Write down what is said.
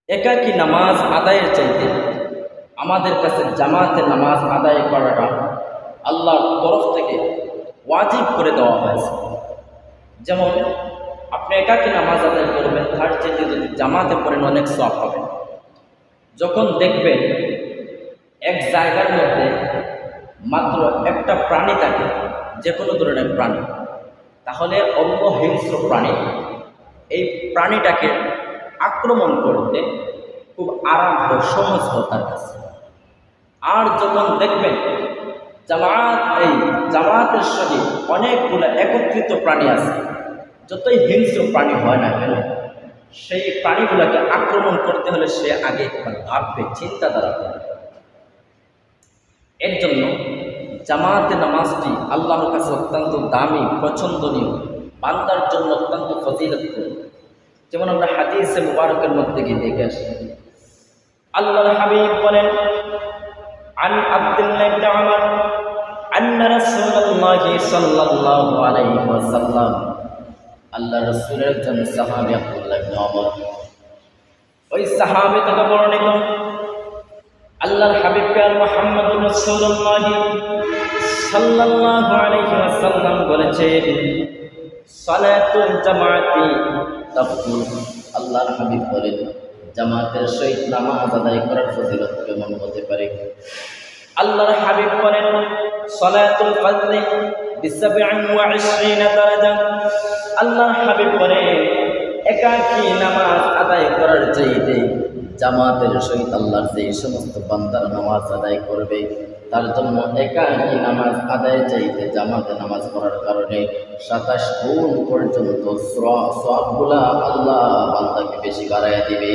একাকী নামাজ আদায়ের চাইতে আমাদের কাছে জামাতে নামাজ আদায় করাটা আল্লাহর তরফ থেকে ওয়াজিব করে দেওয়া হয়েছে। যেমন আপনি একাকী নামাজ আদায় করবেন, তার চাইতে যদি জামাতে পড়েন অনেক সওয়াব পাবেন। যখন দেখবেন এক জায়গার মধ্যে মাত্র একটা প্রাণী থাকে, যে কোনো ধরনের প্রাণী, তাহলে অন্য হিংস্র প্রাণী এই প্রাণীটাকে আক্রমণ করতে খুব আরাম ও সহজ হয় তার কাছে। আর যখন দেখবেন জামাতের সঙ্গে অনেকগুলো একত্রিত প্রাণী আছে, যতই হিংস্র প্রাণী হয় না কেন, সেই প্রাণীগুলোকে আক্রমণ করতে হলে সে আগে একবার ভাববে, চিন্তাধারা করবে। এর জন্য জামাতে নামাজটি আল্লাহর কাছে অত্যন্ত দামি, পছন্দনীয়, বান্দার জন্য অত্যন্ত ফজিলতপূর্ণ। যেমন আমরা হাদিসে মুবারকের মধ্যে গিয়ে দেখে আসি, আল্লাহর হাবিব বলেন, আন আব্দুল্লাহ ইবনে উমর আন্না রাসূলুল্লাহ সাল্লাল্লাহু আলাইহি ওয়াসাল্লাম, আল্লাহর রাসূলের একজন সাহাবী আব্দুল্লাহ ইবনে উমর, ওই সাহাবী থেকে বর্ণিত, আল্লাহর হাবিব প্রিয় মুহাম্মদুর রাসূলুল্লাহ সাল্লাল্লাহু আলাইহি ওয়াসাল্লাম বলেছেন, সালাতুল জামাতি তাফদুল। আল্লাহর হাবিব বলেন, জামাতের সহিত নামাজ আদায় করার ফজিলত কেমন হতে পারে? আল্লাহর হাবিব বলেন, সালাতুল ফাজরি বি27 দারাজা। আল্লাহর হাবিব বলেন, একাকী নামাজ আদায় করার চাইতে জামাতের সহিত আল্লাহর যে সমস্ত বান্দার নামাজ আদায় করবে, তার জন্য একাকী নামাজ আদায় চাইতে জামাতে নামাজ পড়ার কারণে 27 গুণ পর্যন্ত সওয়াবগুলা আল্লাহ বান্দাকে বেশি বাড়াইয়া দিবে।